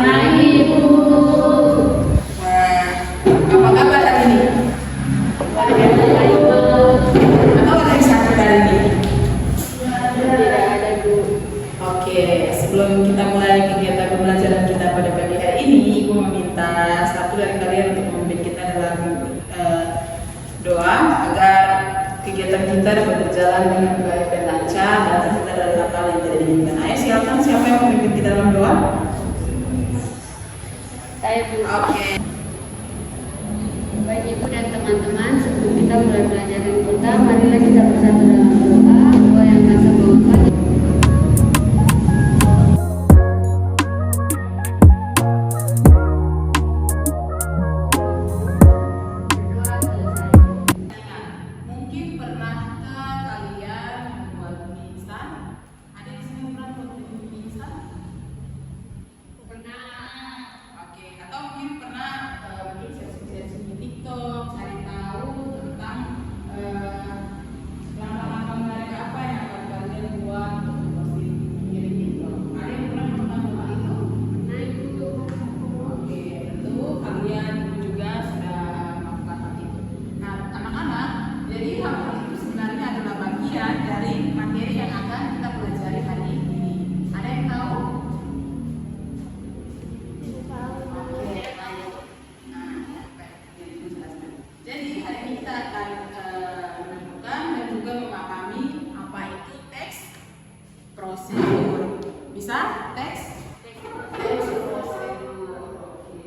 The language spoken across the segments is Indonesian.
Baik, Bu. Wah, apa kabar hari ini? Baik, Bu. Atau ada yang sakit hari ini? Tidak ada, Bu. Oke, sebelum kita mulai kegiatan pembelajaran kita pada pagi hari ini, Ibu meminta satu dari kalian untuk memimpin kita dalam doa agar kegiatan kita dapat berjalan dengan baik dan lancar dan terhindar dari hal-hal yang tidak diinginkan. Ayo silakan, siapa yang memimpin kita dalam doa? Saya, Bu. Oke. Baik, Ibu dan teman-teman, sebelum kita mulai pelajaran kita, marilah kita bersatu dalam doa. Doa yang akan saya bawakan. Berdoa selesai. Mungkin pernahkah kalian membuat mie instan? Ada di sini pernah membuat mie instan? Pernah. Oke, atau mungkin pernah mungkin sesi-sesi di TikTok cari tahu tentang langkah-langkah menarik apa yang akan kalian buat untuk posting di TikTok. Ada yang pernah melakukan hal itu? Pernah, Ibu. Oke, tentu kalian juga sudah melakukan hal itu. Nah, anak-anak, jadi hal itu sebenarnya adalah bagian dari materi yang akan kita pelajari hari ini. Ada yang tahu? Oke, baik. Nah, baik. Jadi, itu jelaskan. Jadi hari ini kita akan menemukan dan juga memahami apa itu teks prosedur. Bisa? Teks? Teks prosedur. Oke.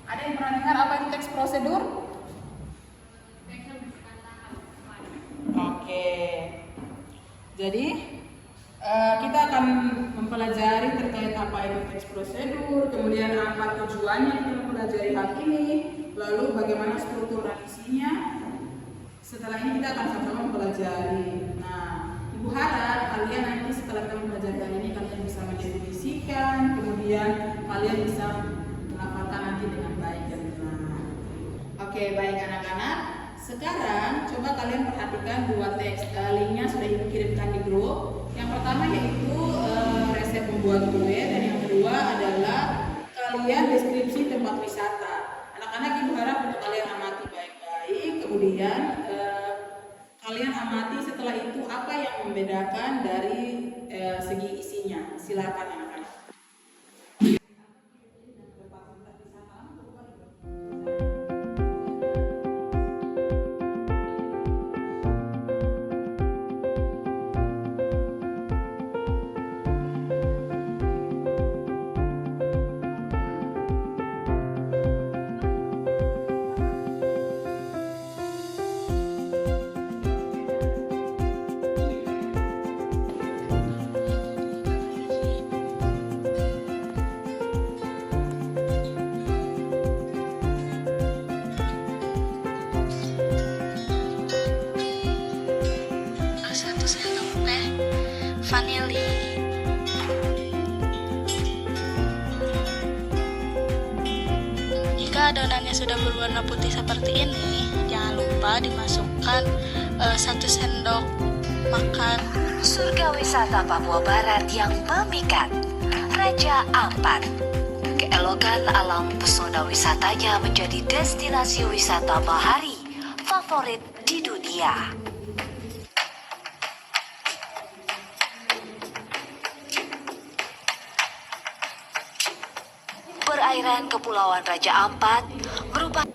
Ada yang pernah dengar apa itu teks prosedur? Oke. Jadi kita akan mempelajari terkait apa itu teks prosedur, kemudian apa tujuannya kita mempelajari hal ini, lalu bagaimana struktur dan isinya. Setelah ini kita akan sama-sama mempelajari. Nah, Ibu harap kalian nanti setelah kita mempelajari hal ini kalian bisa mendefinisikan, kemudian kalian bisa melafalkan nanti dengan baik dan benar. Oke, baik anak-anak. Sekarang coba kalian perhatikan dua teks. Linknya sudah Ibu kirimkan di grup. Yang pertama yaitu resep membuat kue dan yang kedua adalah kalian deskripsi tempat wisata. Anak-anak Ibu harap untuk kalian amati baik-baik. Kemudian kalian amati setelah itu apa yang membedakan dari segi isinya. Silakan anak-anak. Satu sendok teh vanili. Jika adonannya sudah berwarna putih seperti ini, jangan lupa dimasukkan 1 sendok makan. Surga wisata Papua Barat yang memikat, Raja Ampat. Keelokan alam pesona wisatanya menjadi destinasi wisata bahari favorit di dunia. Perairan Kepulauan Raja Ampat merupakan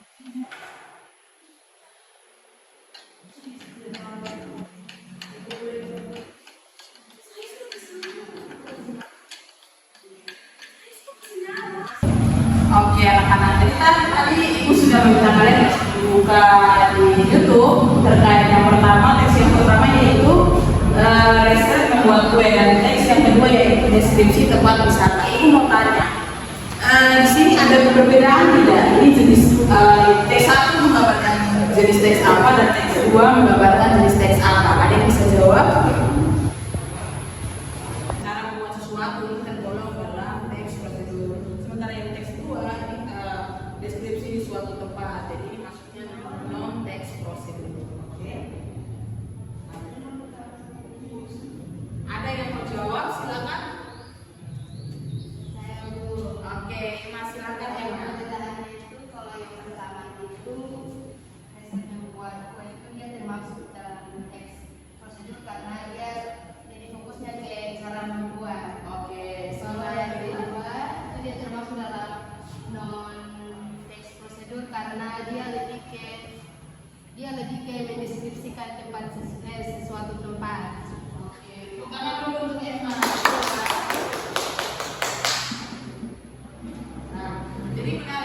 Oke anak-anak, jadi tadi Ibu sudah meminta kalian buka di YouTube terkait yang pertama, teks yang pertama yaitu resep membuat kue dan teks yang kedua yaitu deskripsi tempat wisata. Ibu mau tanya, di sini ada perbedaan tidak? Ini jenis teks satu menggambarkan jenis teks apa dan teks kedua menggambarkan jenis teks apa? Ada yang bisa jawab? Cara membuat sesuatu ini tergolong dalam teks prosedur. Sementara yang teks kedua ini deskripsi di suatu tempat. Jadi ini maksudnya non teks lebih ke mendeskripsikan sesuatu tempat. Oke, pertama dulu untuk Emma. Nah, jadi benar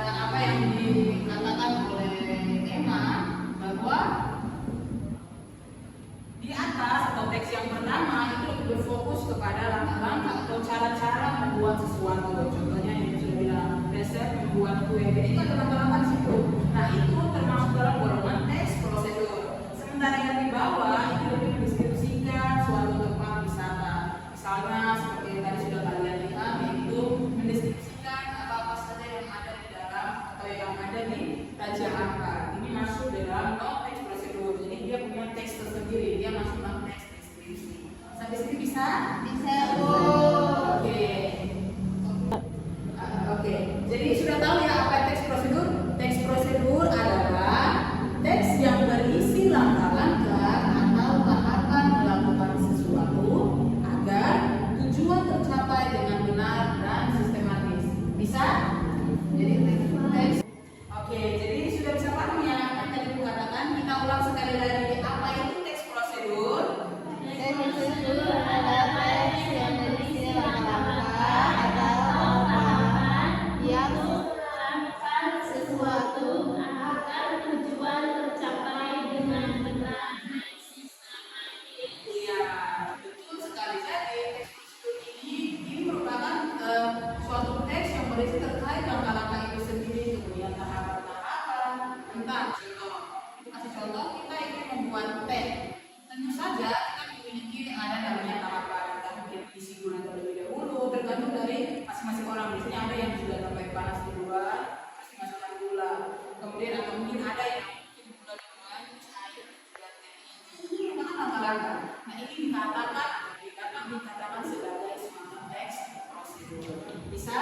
apa yang dikatakan oleh Emma bahwa di atas atau teks yang pertama itu lebih berfokus kepada langkah-langkah atau cara-cara membuat sesuatu. Contohnya yang sudah bilang resep membuat kue. Jadi itu ada langkah-langkah situ. Nah itu termasuk dalam golongan teks prosedur. Sementara yang di bawah itu lebih mendeskripsikan suatu tempat wisata. Misalnya seperti yang tadi sudah kalian lihat, yaitu mendeskripsikan apa-apa saja yang ada di dalam atau yang ada di Raja Ampat. Ini masuk dalam non teks prosedur. Jadi dia punya teks tersendiri. Dia masuk dalam teks deskripsi. Sampai sini bisa? Bisa, Bu. Oke. Oke. Jadi sudah tahu ya apa teks prosedur? Teks prosedur adalah teks yang berisi langkah-langkah atau tahapan melakukan sesuatu agar tujuan tercapai dengan benar dan sistematis. Bisa? Jadi teks. Oke, jadi sudah bisa paham ya? Kan tadi aku katakan, kita ulang sekali lagi. Apa itu teks prosedur? Teks prosedur adalah teks yang berisi langkah-langkah atau tahapan yang melakukan sesuatu agar tujuan tercapai dengan benar dan sistematis. Iya, betul sekali. Jadi teks prosedur ini merupakan suatu teks yang berisi terkait langkah-langkah itu sendiri, kemudian tahapan-tahapan tentang contoh. Itu kasih contoh, kita ingin membuat teh. Tentu saja kita memiliki ada namanya tahapan. Kita mungkin isi gula terlebih dahulu, tergantung dari masing-masing orang. Biasanya ada yang sudah sampai panas duluan, terus dimasukkan gula. Kemudian atau mungkin ada yang gula duluan, terus air, dan teh. Ini merupakan langkah-langkah. Nah ini dikatakan sebagai semacam teks prosedur. Bisa?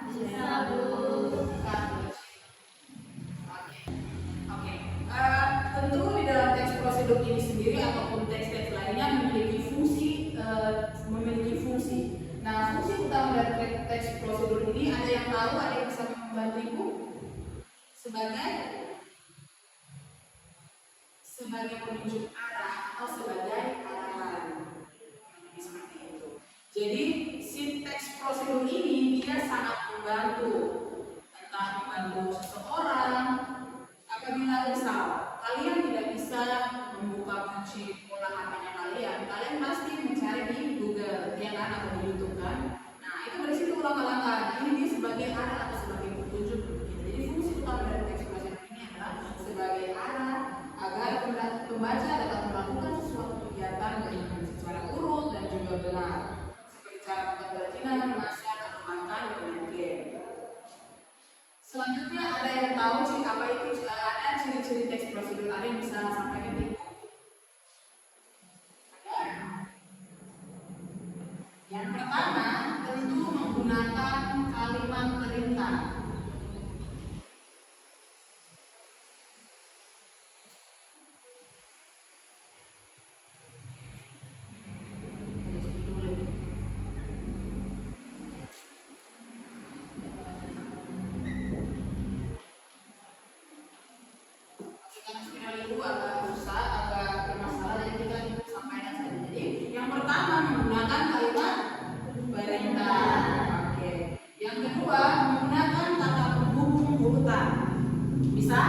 Bisa, Bu. Oke. Tentu di dalam teks prosedur ini sendiri ataupun teks-teks lainnya memiliki fungsi. Nah, fungsi utama dari teks prosedur ini ada yang tahu, ada yang bisa membantu Ibu sebagai penunjuk arah atau sebagai arahan. Seperti itu. Jadi si teks prosedur ini dia sangat membantu, entah membantu seseorang apabila misal kalian tidak bisa membuka kunci pola HP-nya kalian pasti mencari di Google ya kan, atau di YouTube kan. Nah itu berisi tuh langkah-langkah. Ini dia sebagai arah atau sebagai petunjuk. Jadi fungsi utama dari teks prosedur ini adalah sebagai arah agar pembaca dapat melakukan sesuatu kegiatan dengan secara urut dan juga benar, seperti cara membuat kerajinan, memasak, atau makan, dan game. Selanjutnya ada yang tahu sih apa itu, ada ciri-ciri teks prosedur, ada yang bisa sampaikan di buku. Yang pertama tentu menggunakan kalimat perintah. Agak bermasalah, jadi kita sampaikan saja. Jadi yang pertama menggunakan kalimat perintah. Oke. Yang kedua menggunakan kata penghubung urutan. Bisa?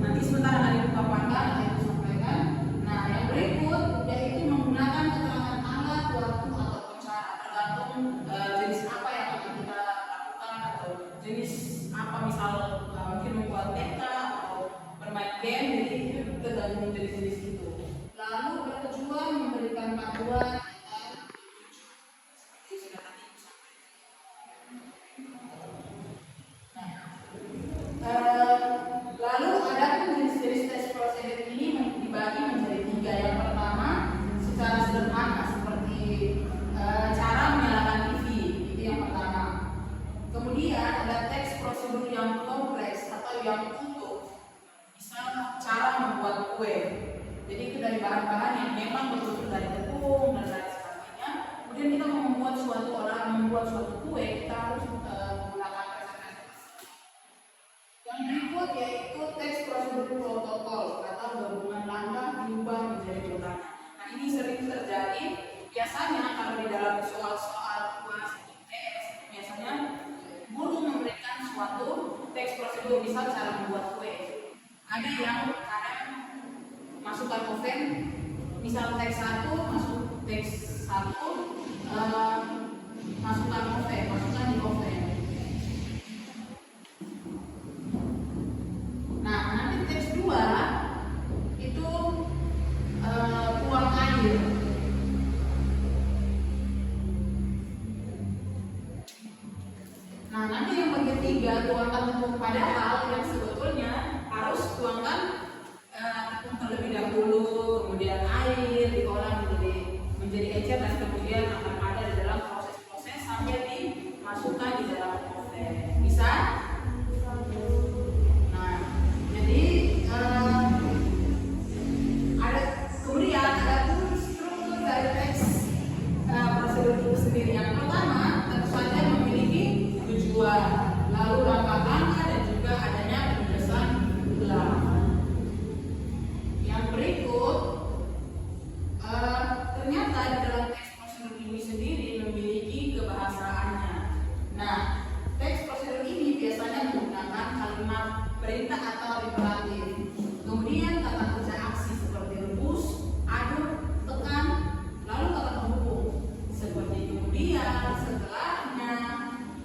Nanti sebentar ada yang paparkan, ada yang sampaikan. Nah yang berikut yaitu menggunakan keterangan alat, waktu atau cara, tergantung jenis apa yang akan kita lakukan atau jenis apa, misal mungkin membuat peta bermain game, jadi itu tergantung jenis-jenis itu. Lalu bertujuan memberikan panduan atau seperti sudah tadi lalu ada jenis-jenis teks prosedur ini dibagi menjadi 3. Yang pertama secara sederhana seperti cara menyalakan TV, itu yang pertama. Kemudian ada teks prosedur yang kompleks atau yang cara membuat kue. Jadi itu dari bahan-bahan yang memang betul-betul dari tepung dan lain sebagainya. Kemudian kita mau membuat suatu kue, kita harus menggunakan resep-resep. Yang berikut yaitu yaitu teks prosedur protokol atau gabungan langkah diubah menjadi bertanya. Nah, ini sering terjadi. Biasanya kalau di dalam soal-soal biasanya guru memberikan suatu teks prosedur, misal cara membuat kue. Ada yang kadang masukkan oven, misal teks 1 masuk teks 1 masukkan di oven. Nah, nanti teks 2 itu tuang air. Nah, nanti yang bagian 3 tuangkan tepung, padahal yang sebetulnya harus tuangkan tepung terlebih dahulu, kemudian air diolah menjadi encer dan kemudian akan ada di dalam proses-proses sampai dimasukkan di dalam oven. Bisa? Nah, jadi ada struktur dari teks prosedur itu sendiri. Yang pertama, tentu saja memiliki tujuan, lalu langkah-langkah dan juga adanya penulisan ulang. Yang berikut, ternyata di dalam teks prosedur ini sendiri memiliki kebahasaannya. Nah, teks prosedur ini biasanya menggunakan kalimat perintah atau imperatif. Kemudian kata kerja aksi seperti rebus, aduk, tekan, lalu kata penghubung seperti kemudian, setelahnya,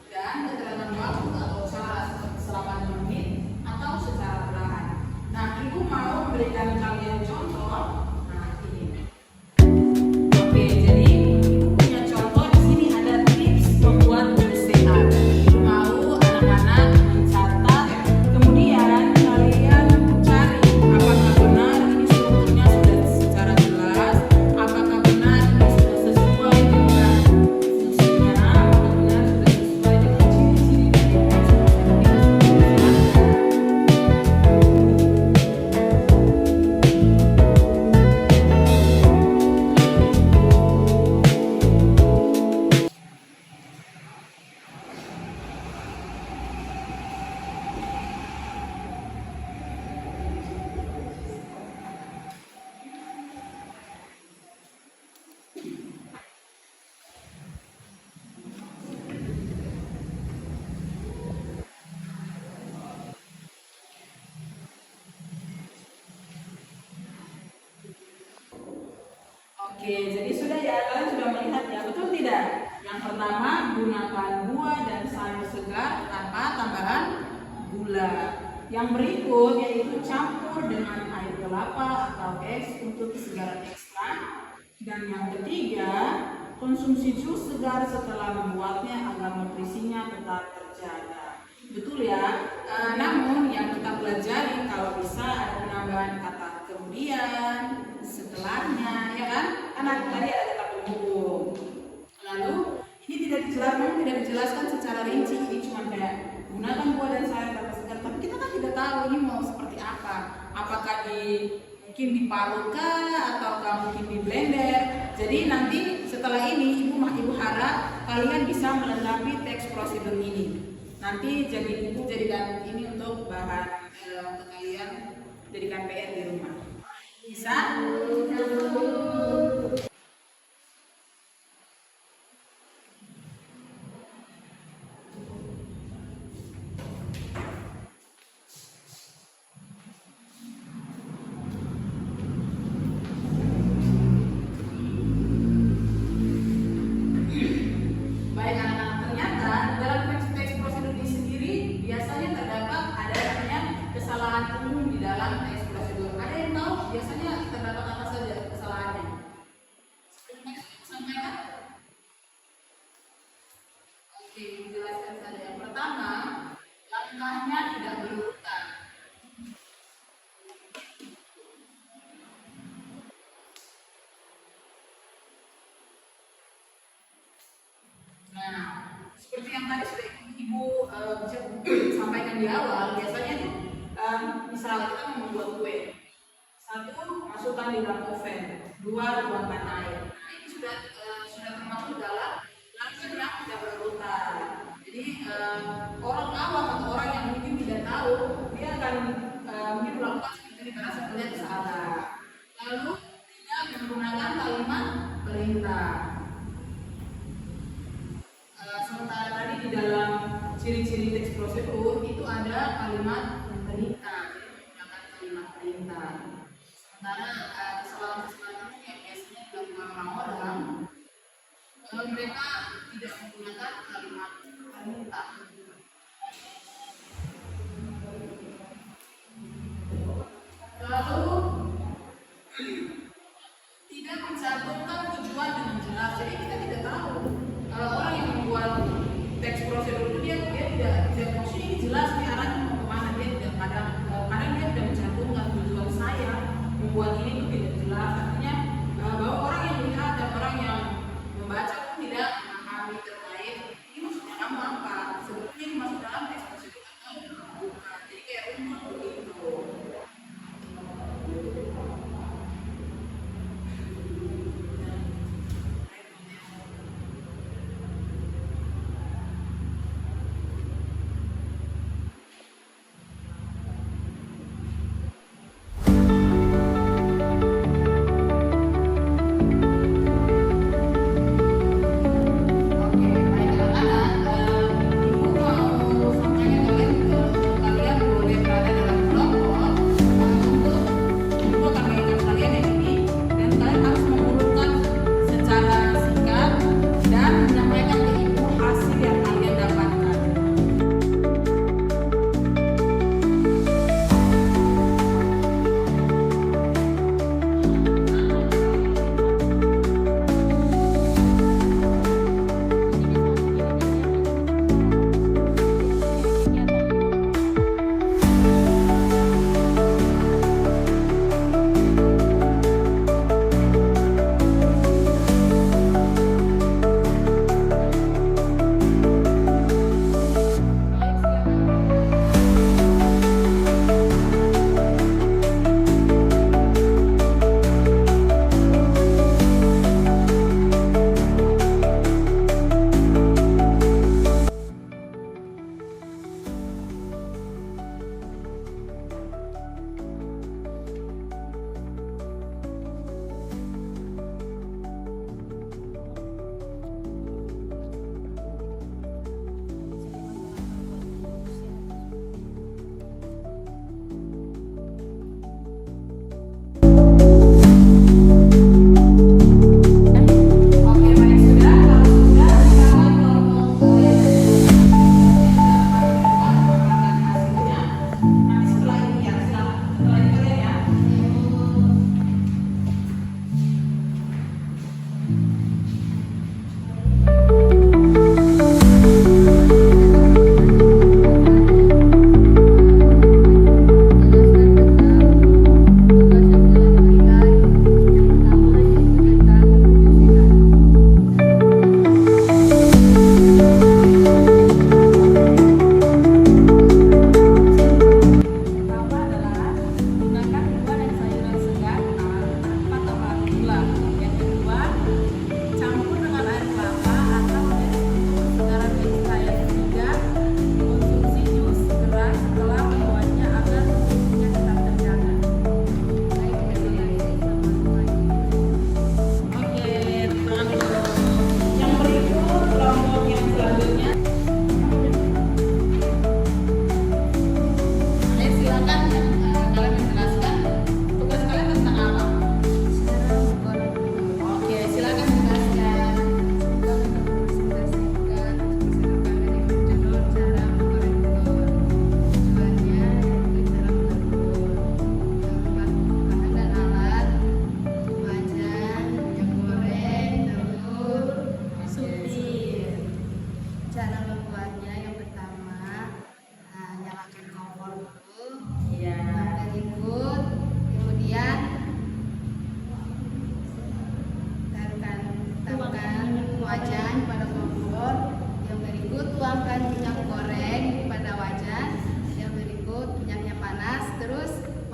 dan keterangan waktu atau cara seperti selama 5 menit atau secara perlahan. Nah, ibu mau memberikan kalian contoh. Nah, ini. Oke, jadi ibu punya contoh di sini ada tips membuat tulis sehat. Mau anak-anak mencatat, kemudian kalian cari apakah benar ini strukturnya sudah secara jelas, apakah benar ini sudah sesuai dengan fungsinya, apakah benar sudah sesuai dengan ciri-ciri dari teks Oke, jadi sudah ya, kalian sudah melihat ya, betul tidak? Yang pertama, gunakan buah dan sayur segar tanpa tambahan gula. Yang berikut yaitu campur dengan air kelapa atau es untuk kesegaran ekstra. Dan yang ketiga, konsumsi jus segar setelah membuatnya agar nutrisinya tetap terjaga. Betul ya? Namun yang kita pelajari kalau bisa ada penambahan kata kemudian, setelahnya, ya kan? Karena tadi ada kata penghubung. Lalu ini tidak dijelaskan secara rinci. Ini cuma kayak gunakan buah dan sayur tanpa segar. Tapi kita kan tidak tahu ini mau seperti apa. Apakah mungkin diparut atau mungkin di blender. Jadi nanti setelah ini ibu harap kalian bisa melengkapi teks prosedur ini. Nanti ibu jadikan ini untuk bahan untuk kalian jadikan PR di rumah. Bisa? Baik anak-anak, ternyata dalam teks prosedur ini sendiri biasanya terdapat ada namanya kesalahan umum di dalam teks prosedur. Ada yang tahu biasanya terdapat apa saja kesalahannya? Sampaikan. Oke, jelaskan saja. Yang pertama, langkahnya tidak berurutan. Nah, seperti yang tadi sudah ibu sampaikan di awal, biasanya itu misalnya kita membuat kue. 1, masukkan di dalam oven. 2, tuangkan air. Nah, ini sudah termasuk dalam langkah yang tidak berurutan. Jadi orang awam atau orang yang mungkin tidak tahu, dia akan akan mungkin melakukan seperti karena sebelumnya salah. Lalu tidak menggunakan kalimat perintah. Sementara tadi di dalam ciri-ciri teks prosedur itu ada kalimat perintah, jadi menggunakan kalimat perintah. Sementara kesalahan-kesalahan yang biasanya dilakukan orang-orang, mereka tidak menggunakan kalimat perintah. Lalu tidak mencantumkan tujuan dengan jelas. Jadi kita tidak tahu orang yang membuat teks prosedur itu dia tidak maksudnya ini jelas nih arahnya mau kemana, dia tidak kadang dia tidak mencantumkan tujuan saya membuat ini itu tidak jelas. Artinya bahwa orang yang melihat dan orang yang membaca pun tidak memahami terkait ini maksudnya kamu apa, sebetulnya ini masuk dalam teks prosedur atau bukan. Jadi kayak umum begitu.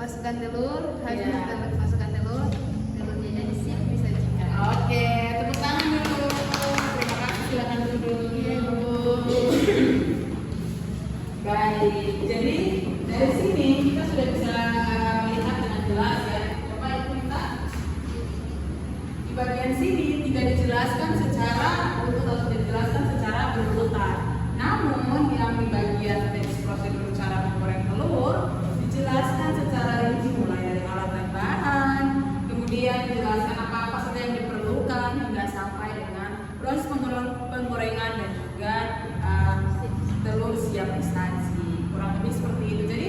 masukkan telur, habis masukkan telur, telurnya jadi sip disajikan. Oke, tepuk tangan dulu. Terima kasih, silakan duduk. Iya, Bu. Baik, jadi dari sini kemudian menjelaskan apa-apa saja yang diperlukan hingga sampai dengan proses penggorengan dan juga telur siap disaji. Kurang lebih seperti itu. Jadi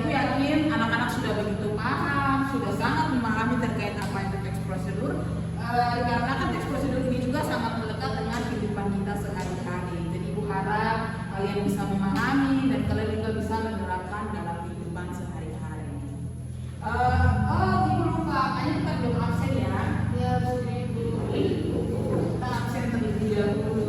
ibu yakin anak-anak sudah begitu paham, sudah sangat memahami terkait apa itu teks prosedur. Dikarenakan teks prosedur ini juga sangat melekat dengan kehidupan kita sehari-hari. Jadi ibu harap kalian bisa memahami dan kalian juga bisa menerapkan dalam kehidupan sehari-hari. Ibu lupa, kayaknya kita belum absen ya. Ya, Bu. Kita absen terlebih dahulu.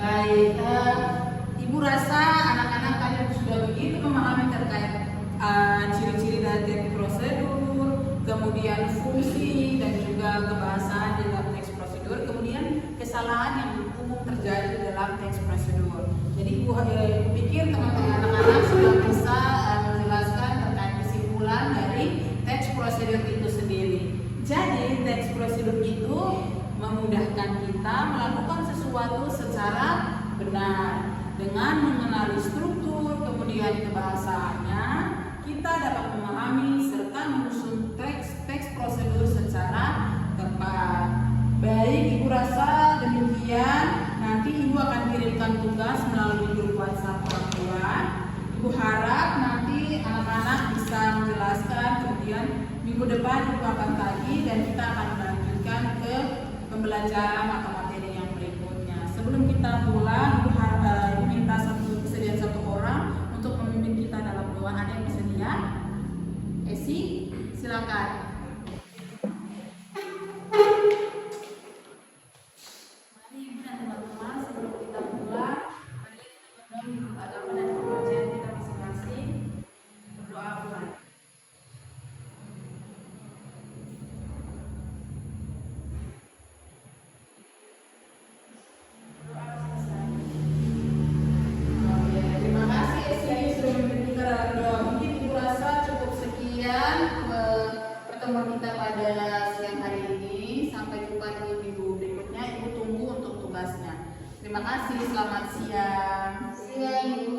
Baik, ibu rasa anak-anak kalian sudah begitu memahami terkait ciri-ciri dari teks prosedur, kemudian fungsi dan juga kebahasaan dalam teks prosedur, kemudian kesalahan yang umum terjadi dalam teks prosedur. Jadi ibu pikir teman-teman anak-anak sudah bisa menjelaskan terkait kesimpulan dari teks prosedur itu sendiri. Jadi teks prosedur itu memudahkan kita melakukan sesuatu secara benar. Dengan mengenali struktur, kemudian kebahasaannya, kita dapat memahami serta menyusun teks prosedur secara tepat. Baik, ibu rasa demikian. Nanti ibu akan kirimkan tugas melalui grup WhatsApp orang tua. Ibu harap nanti anak-anak bisa menjelaskan, kemudian minggu depan ibu akan tagih dan kita akan melanjutkan ke pembelajaran atau materi yang berikutnya. Sebelum kita mulai, ibu minta kesediaan satu orang untuk memimpin kita dalam doa. Ada yang bersedia? Esi, silakan. Mari ibu dan teman-teman, sebelum kita mulai, mari kita berdoa untuk agama dan kepercayaan kita masing-masing. Berdoa mulai. Pertemuan kita pada siang hari ini. Sampai jumpa di minggu berikutnya. Ibu tunggu untuk tugasnya. Terima kasih. Selamat siang. Siang.